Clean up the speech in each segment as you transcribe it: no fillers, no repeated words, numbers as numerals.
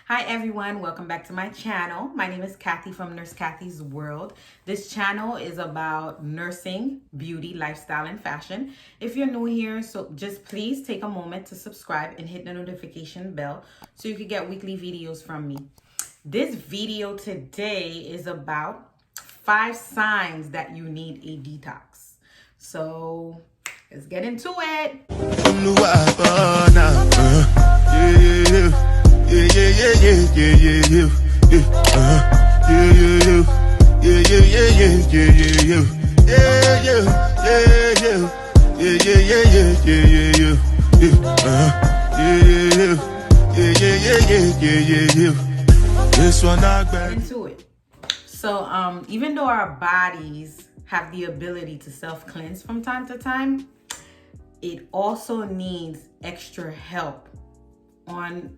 Hi everyone, welcome back to my channel. My name is Kathy from Nurse Kathy's World. This channel is about nursing, beauty, lifestyle, and fashion. If you're new here, so just please take a moment to subscribe and hit the notification bell so you can get weekly videos from me. This video today is about 5 signs that you need a detox. So let's get into it. Into it. So even though our bodies have the ability to self-cleanse from time to time, it also needs extra help on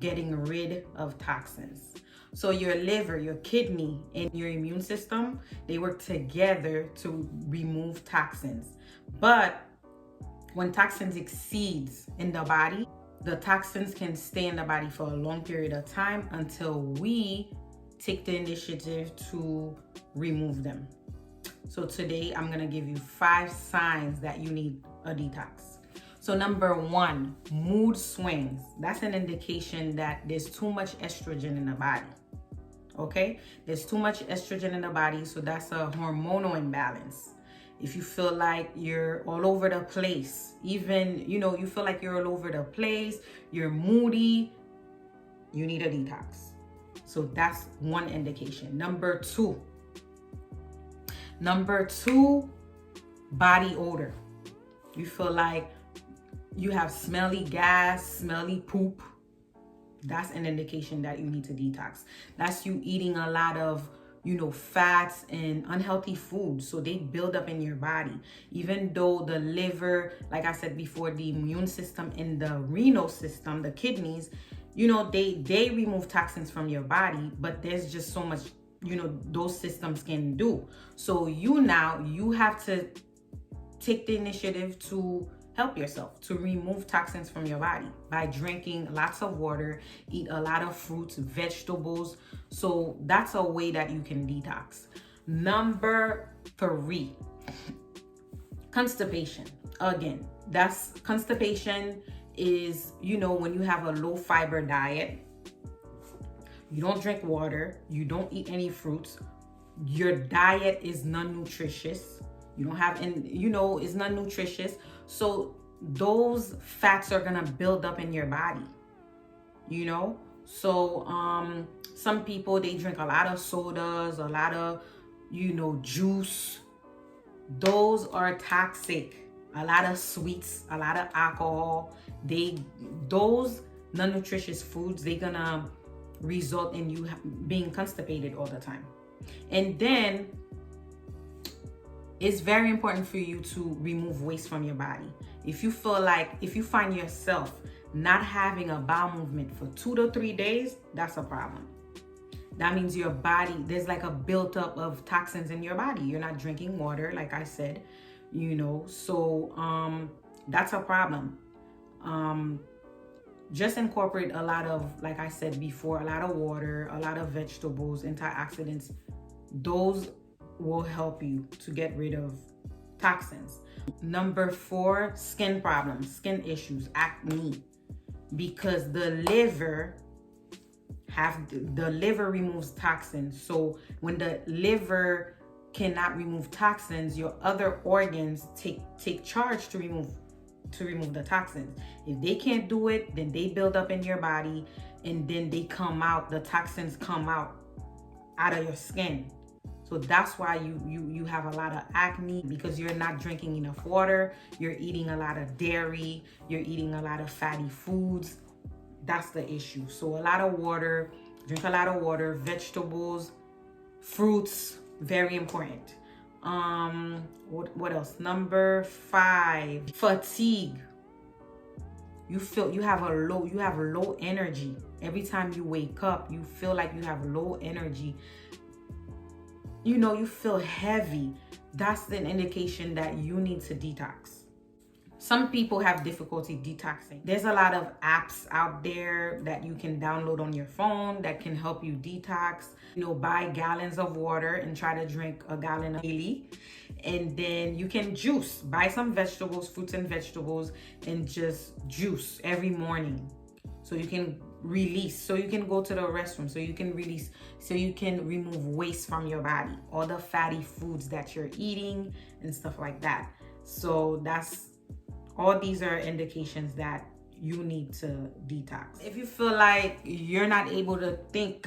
getting rid of toxins. So your liver, your kidney, and your immune system, they work together to remove toxins. But when toxins exceeds in the body, the toxins can stay in the body for a long period of time until we take the initiative to remove them. So today I'm gonna give you 5 signs that you need a detox. So number 1, mood swings. That's an indication that there's too much estrogen in the body. Okay? There's too much estrogen in the body, so that's a hormonal imbalance. If you feel like you're all over the place, even, you feel like you're all over the place, you're moody, you need a detox. So that's one indication. Number two, body odor. You feel like you have smelly gas, smelly poop. That's an indication that you need to detox. That's you eating a lot of, fats and unhealthy foods. So they build up in your body. Even though the liver, like I said before, the immune system and the renal system, the kidneys, they remove toxins from your body, but there's just so much, those systems can do. So you have to take the initiative to help yourself to remove toxins from your body by drinking lots of water, eat a lot of fruits, vegetables. So that's a way that you can detox. Number 3, constipation. Again, that's constipation is, when you have a low fiber diet, you don't drink water, you don't eat any fruits, your diet is non-nutritious, you don't have, and it's non-nutritious. So those fats are gonna build up in your body, So some people, they drink a lot of sodas, a lot of, juice. Those are toxic. A lot of sweets, a lot of alcohol. Those non-nutritious foods, they're gonna result in you being constipated all the time. And then it's very important for you to remove waste from your body. If you find yourself not having a bowel movement for 2 to 3 days, that's a problem. That means your body, there's like a buildup of toxins in your body. You're not drinking water, like I said, so that's a problem. Just incorporate a lot of, like I said before, a lot of water, a lot of vegetables, antioxidants. Those will help you to get rid of toxins. Number 4, skin problems, skin issues, acne, because the liver removes toxins. So when the liver cannot remove toxins, your other organs take charge to remove the toxins. If they can't do it, then they build up in your body, and then they come out, the toxins come out of your skin. So that's why you have a lot of acne, because you're not drinking enough water, you're eating a lot of dairy, you're eating a lot of fatty foods. That's the issue. So a lot of water, drink a lot of water, vegetables, fruits, very important. What else? Number 5, fatigue. You have low energy. Every time you wake up, you feel like you have low energy. You feel heavy. That's an indication that you need to detox. Some people have difficulty detoxing. There's a lot of apps out there that you can download on your phone that can help you detox. You know, buy gallons of water and try to drink a gallon daily. And then you can juice. Buy some vegetables, fruits and vegetables, and just juice every morning. So you can release, so you can go to the restroom, so you can release, so you can remove waste from your body, all the fatty foods that you're eating and stuff like that. So all these are indications that you need to detox. If you feel like you're not able to think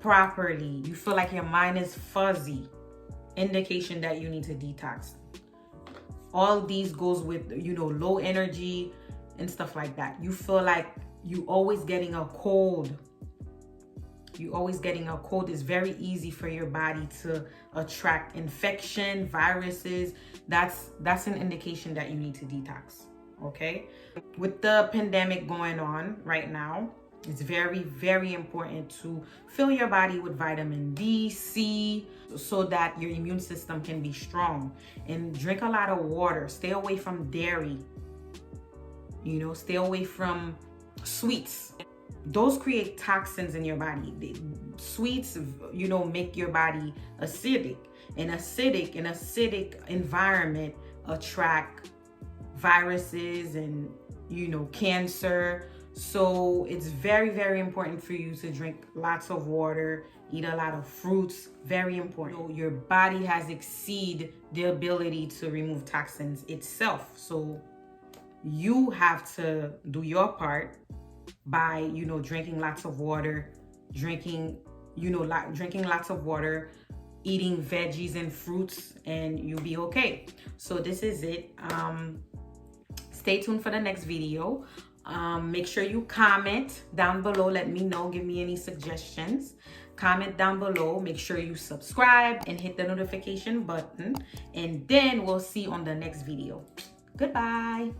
properly, you feel like your mind is fuzzy, indication that you need to detox. All these goes with, you know, low energy and stuff like that. You feel like you always getting a cold. It's very easy for your body to attract infection, viruses. That's an indication that you need to detox, okay? With the pandemic going on right now, it's very, very important to fill your body with vitamin D, C, so that your immune system can be strong. And drink a lot of water. Stay away from dairy. You know, stay away from sweets. Those create toxins in your body. Sweets, you know, make your body acidic. And acidic environment attract viruses and, you know, cancer. So it's very, very important for you to drink lots of water, eat a lot of fruits. Very important. You know, your body has exceed the ability to remove toxins itself. So you have to do your part by, you know, drinking lots of water, drinking lots of water, eating veggies and fruits, and you'll be okay. So this is it. Stay tuned for the next video. Make sure you comment down below. Let me know. Give me any suggestions. Comment down below. Make sure you subscribe and hit the notification button. And then we'll see you on the next video. Goodbye.